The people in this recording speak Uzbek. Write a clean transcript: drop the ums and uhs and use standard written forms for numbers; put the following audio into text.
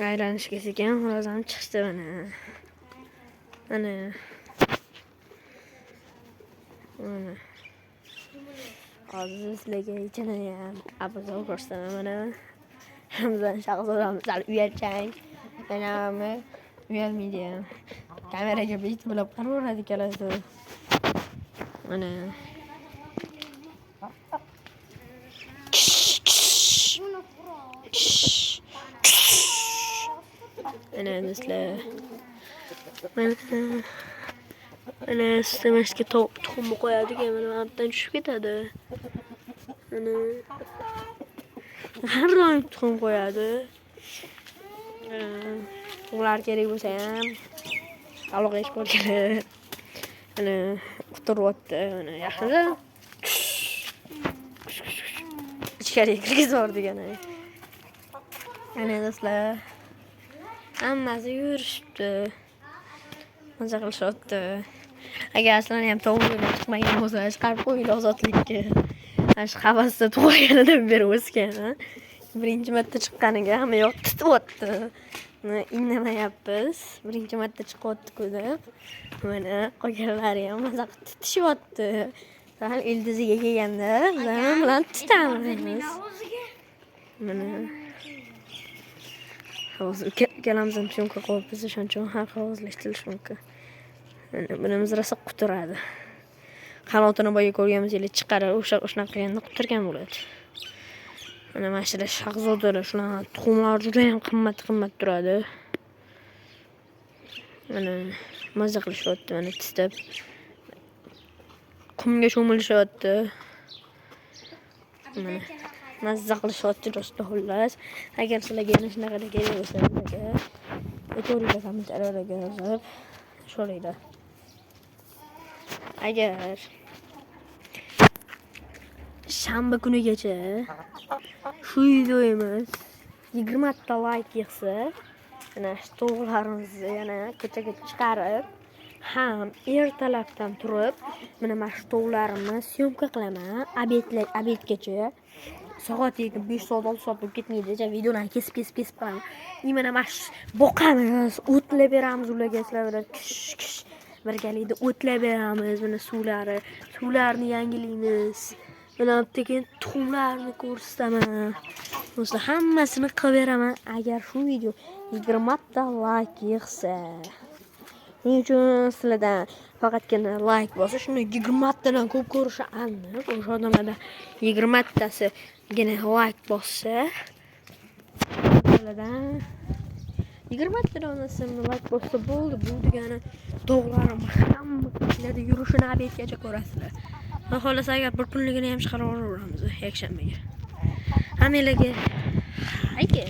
aylanishga sekin xo'rozam chiqdi mana. Mana. Mana. Hozir sizlarga ichini ham abzal ko'rsataman mana. Hamzan shahzodamiz hali uyatchang. Mana uyalmaydi ham. Kameraga bit bo'lib qaraveradi ikkalasi. Mana. Mana do'stlar. Mana istamashga tuxum qo'yadigan mana altdan tushib ketadi. Mana har doim tuxum qo'yadi. Ular kerak bo'lsa ham aloqa ish bo'lgan. Mana quturyapti. Mana yaxshida. Ichkariga kirgizib yana. Mana do'stlar. Hammasi yurishibdi. Maza qilishyapti. Agar sizlar ham tovuqni chiqmagan bo'lsa, chiqarib qo'ying ozodlikka. Ash havasda tug'ilganidan beri o'sgan. Birinchi marta chiqqaniga hamma yoq tityapti. Indamayapmiz. Birinchi marta chiqyapti-ku deb. Mana qolganlari ham maza qilib titishyapti. Sal ildiziga kelganda biz bilan titamiz. Mana hozir ikkalamiz ham syomka qo'yibmiz, o'shaning uchun har qog'ozlashtirish mumkin. Mana bunimiz rosa quturadi. Qanotini boya ko'rganimizda chiqarib o'shanaqa qilganda quturgan bo'ladi. Mana mashina shahzodalar shunaqa tuxumlar juda ham qimmat turadi. Mana maza qilishyapti, mana titib. Qumga cho'milishyapti. Mana mazza qilishyapti do'stlar xullas. Agar sizlarga yana shunaqa kerak bo'lsa, o'tirib kommentariylarga yozib so'ranglar. Agar shanba kunigacha shu videomiz 20 ta like yig'sa, mana tovuqlarimizni yana ko'chaga chiqarib, ham ertalabdan turib, mana shu tovuqlarimni syomka qilaman. Obedgacha. Soatiga 5 soat 6 soat bo'lib ketmaydi. Videolarni kesib qo'yaman. Mana boqamiz, o'tlab beramiz ularga sizlar kish birgalikda o'tlab beramiz. Mana suvlarni yangilaymiz. Mana keyin tuxumlarni ko'rsataman. Do'stlar, hammasini qilib beraman agar shu video 20 ta like yig'sa. Shuning uchun sizlardan faqatgina like bo'lsa, shuni 20 tadan ko'p ko'rishi aniq. O'sha odamlardan 20 tasigina like bossa, sizlardan 20 tadan like bossa bo'ldi. Bu degani to'g'larim hamma kunlarda yurishini obedgacha ko'rasizlar. Xohlasa agar bir kunligini ham chiqarib yuboramiz yakshanbaga. Hammalarga hayke.